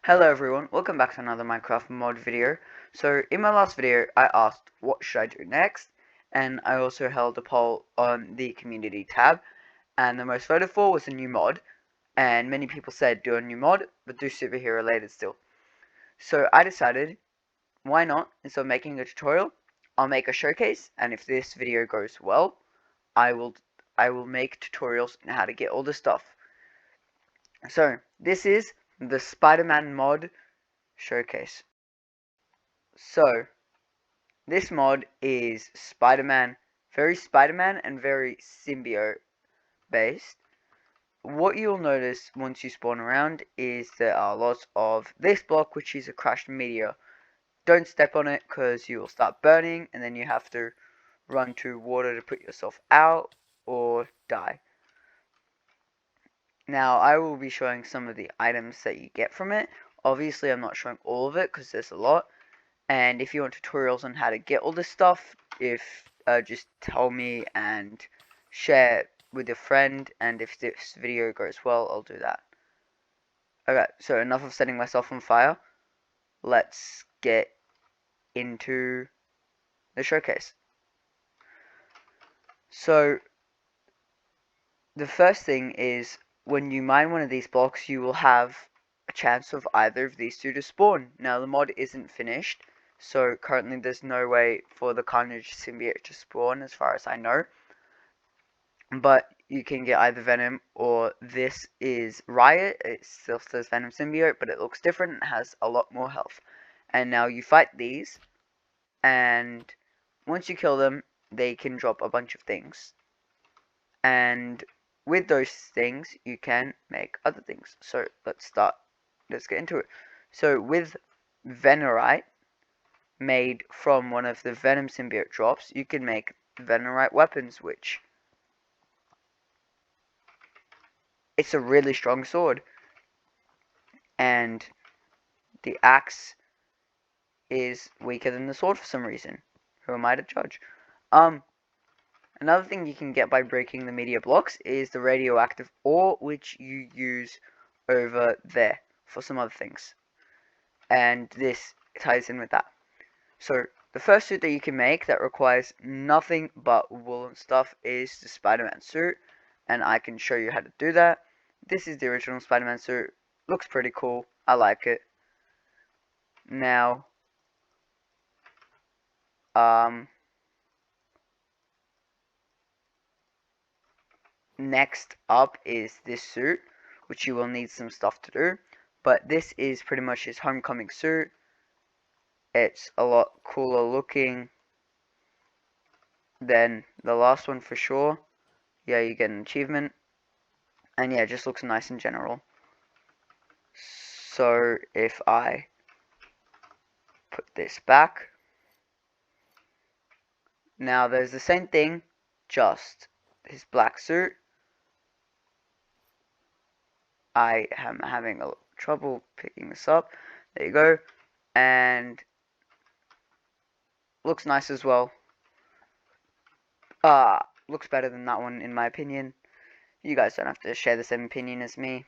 Hello everyone, welcome back to another Minecraft mod video. So in my last video I asked what should I do next, and I also held a poll on the community tab, and the most voted for was a new mod, and many people said do a new mod, but do superhero related still. So I decided, why not, instead of making a tutorial, I'll make a showcase, and if this video goes well, I will make tutorials on how to get all the stuff. So this is the Spider-Man mod showcase. So this mod is Spider-Man, very Spider-Man and very Symbiote based. What you'll notice once you spawn around is there are lots of this block, which is a crashed meteor. Don't step on it because you will start burning and then you have to run to water to put yourself out or die. Now I will be showing some of the items that you get from it. Obviously I'm not showing all of it because there's a lot. And if you want tutorials on how to get all this stuff, just tell me and share it with a friend, and if this video goes well, I'll do that. Okay, so enough of setting myself on fire. Let's get into the showcase. So the first thing is, when you mine one of these blocks, you will have a chance of either of these two to spawn. Now the mod isn't finished, so currently there's no way for the Carnage Symbiote to spawn as far as I know. But you can get either Venom or this is Riot. It still says Venom Symbiote, but it looks different. It has a lot more health. And now you fight these, and once you kill them, they can drop a bunch of things. And with those things, you can make other things. So let's get into it. So with Venorite, made from one of the Venom Symbiote drops, you can make Venorite weapons, which it's a really strong sword. And the axe is weaker than the sword for some reason. Who am I to judge? Another thing you can get by breaking the meteor blocks is the radioactive ore, which you use over there for some other things. And this ties in with that. So the first suit that you can make that requires nothing but wool and stuff is the Spider-Man suit, and I can show you how to do that. This is the original Spider-Man suit. Looks pretty cool. I like it. Now, next up is this suit, which you will need some stuff to do. But this is pretty much his homecoming suit. It's a lot cooler looking than the last one for sure. Yeah, you get an achievement. And yeah, it just looks nice in general. So if I put this back, now there's the same thing, just his black suit. I am having a little trouble picking this up. There you go. And looks nice as well. Looks better than that one in my opinion. You guys don't have to share the same opinion as me.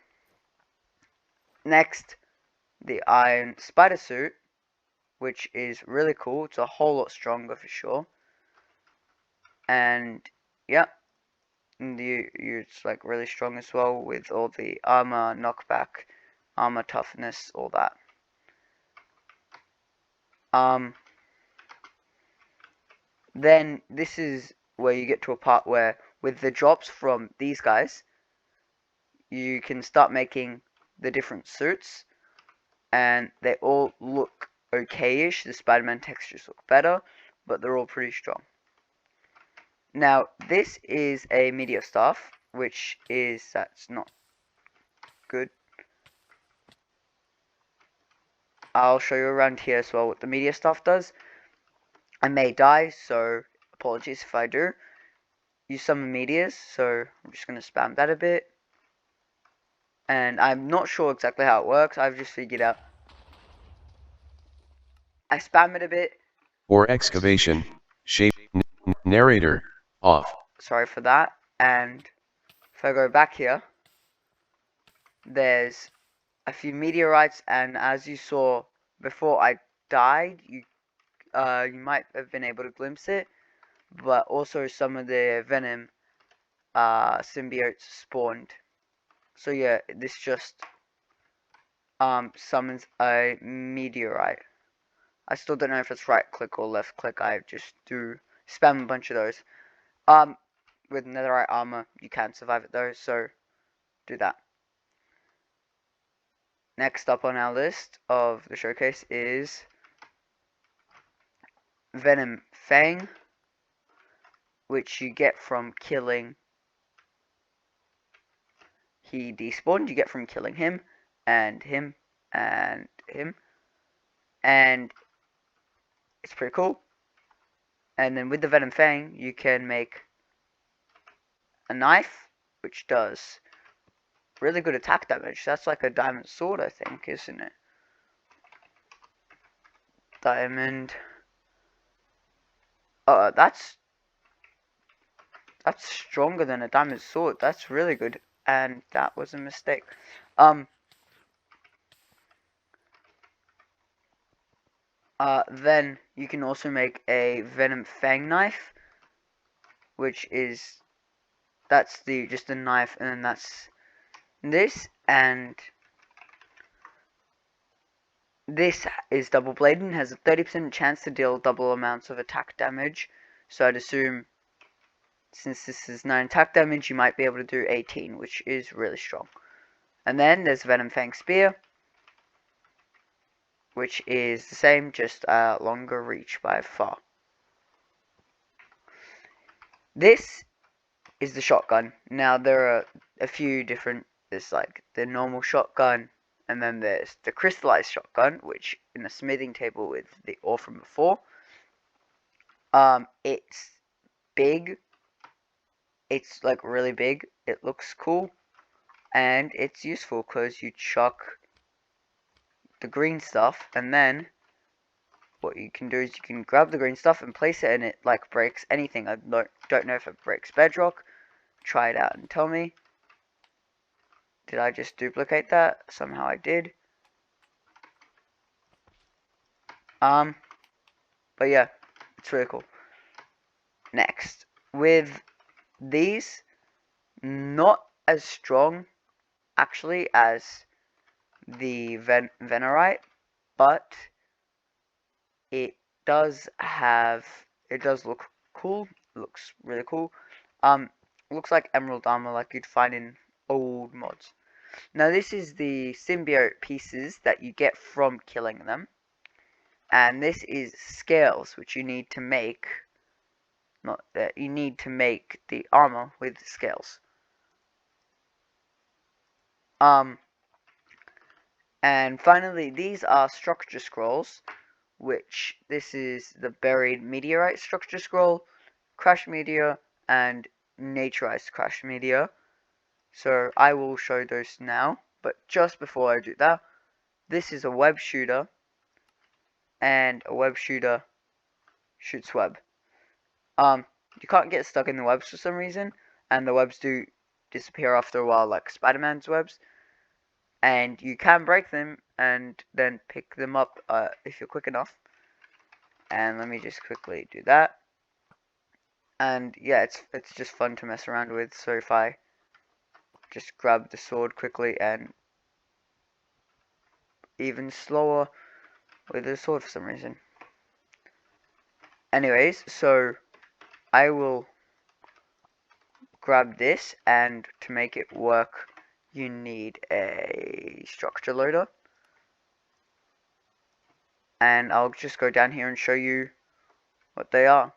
Next, the Iron Spider suit, which is really cool. It's a whole lot stronger for sure. And yeah, it's like really strong as well with all the armor, knockback, armor toughness, all that. Then this is where you get to a part where with the drops from these guys, you can start making the different suits, and they all look okay-ish. The Spider-Man textures look better, but they're all pretty strong. Now, this is a meteor staff, that's not good. I'll show you around here as well what the meteor staff does. I may die, so apologies if I do. Use some meteors, so I'm just going to spam that a bit. And I'm not sure exactly how it works, I've just figured out. I spam it a bit. Or excavation, shape, narrator, off. Sorry for that. And if I go back here, there's a few meteorites, and as you saw before I died, you might have been able to glimpse it, but also some of the venom symbiotes spawned. So yeah, this just summons a meteorite. I still don't know if it's right click or left click. I just do spam a bunch of those. With netherite armor, you can survive it though, so do that. Next up on our list of the showcase is Venom Fang, which you get from killing. He despawned, you get from killing him, and him, and him, and it's pretty cool. And then with the Venom Fang, you can make a knife, which does really good attack damage. That's like a diamond sword, I think, isn't it? Diamond. That's stronger than a diamond sword. That's really good. And that was a mistake. Then you can also make a Venom Fang knife, which is just a knife, and then that's this, and this is double bladed and has a 30% chance to deal double amounts of attack damage. So I'd assume, since this is 9 attack damage, you might be able to do 18, which is really strong. And then there's Venomfang Spear, which is the same, just a longer reach by far. This is the shotgun. Now there are a few different, there's like the normal shotgun, and then there's the Crystallized Shotgun, which in the smithing table with the ore from before. It's big. It's like really big. It looks cool, and it's useful because you chuck the green stuff, and then what you can do is you can grab the green stuff and place it, and it like breaks anything. I don't know if it breaks bedrock. Try it out and tell me. Did I just duplicate that? Somehow I did. But yeah, it's really cool. Next, with these, not as strong actually as the Venerite, but it does look cool. It looks really cool. Looks like emerald armor like you'd find in old mods. Now this is the symbiote pieces that you get from killing them, and this is scales which you need to make. Not that you need to make the armor with scales. And finally, these are structure scrolls, which this is the buried meteorite structure scroll, crash meteor, and naturized crash meteor. So I will show those now, but just before I do that, this is a web shooter, and a web shooter shoots web. You can't get stuck in the webs for some reason, and the webs do disappear after a while, like Spider-Man's webs. And you can break them and then pick them up if you're quick enough. And let me just quickly do that. And yeah, it's just fun to mess around with. So if I just grab the sword quickly, and even slower with the sword for some reason. Anyways, so I will grab this, and to make it work, you need a structure loader. And I'll just go down here and show you what they are.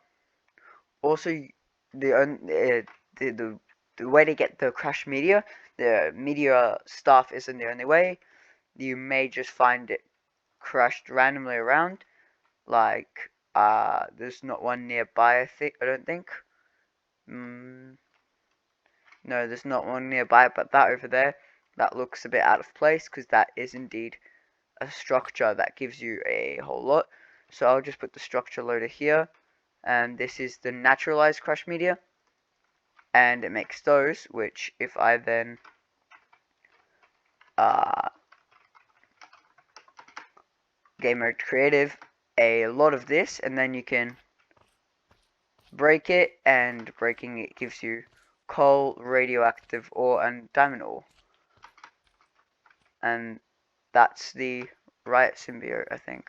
Also, the way to get the crash meteor, the meteor staff isn't the only way. You may just find it crashed randomly around, like there's not one nearby. I don't think. No, there's not one nearby, but that over there, that looks a bit out of place because that is indeed a structure that gives you a whole lot. So I'll just put the structure loader here, and this is the naturalized crash meteor, and it makes those, which if I then game mode creative a lot of this, and then you can break it, and breaking it gives you coal, radioactive ore, and diamond ore. And that's the Riot Symbiote, I think.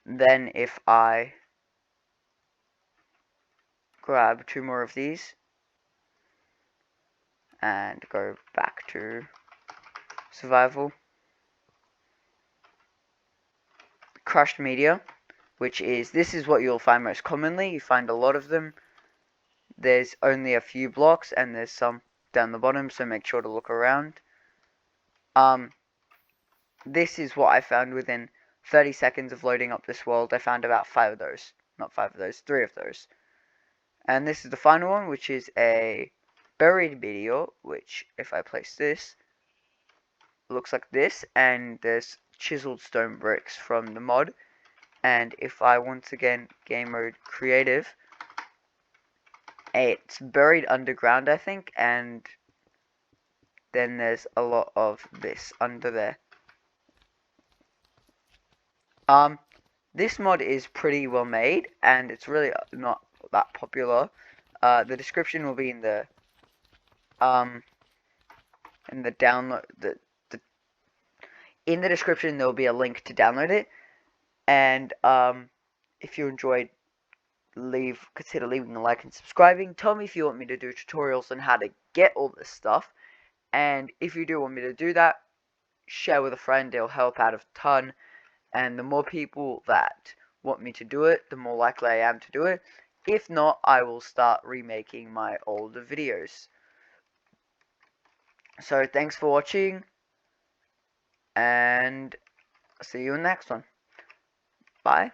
Then if I grab 2 more of these and go back to survival, crushed media, which is, this is what you'll find most commonly. You find a lot of them. There's only a few blocks, and there's some down the bottom, so make sure to look around. This is what I found within 30 seconds of loading up this world. I found about 5 of those. Not 5 of those, 3 of those. And this is the final one, which is a buried meteor, which, if I place this, looks like this, and there's chiseled stone bricks from the mod. And if I once again game mode creative, it's buried underground, I think, and then there's a lot of this under there. This mod is pretty well made, and it's really not that popular. The description will be in the download. In the description there will be a link to download it, and if you enjoyed, consider leaving a like and subscribing. Tell me if you want me to do tutorials on how to get all this stuff, and if you do want me to do that, share with a friend. It'll help out a ton. And the more people that want me to do it, the more likely I am to do it. If not, I will start remaking my older videos. So thanks for watching, and see you in the next one. Bye.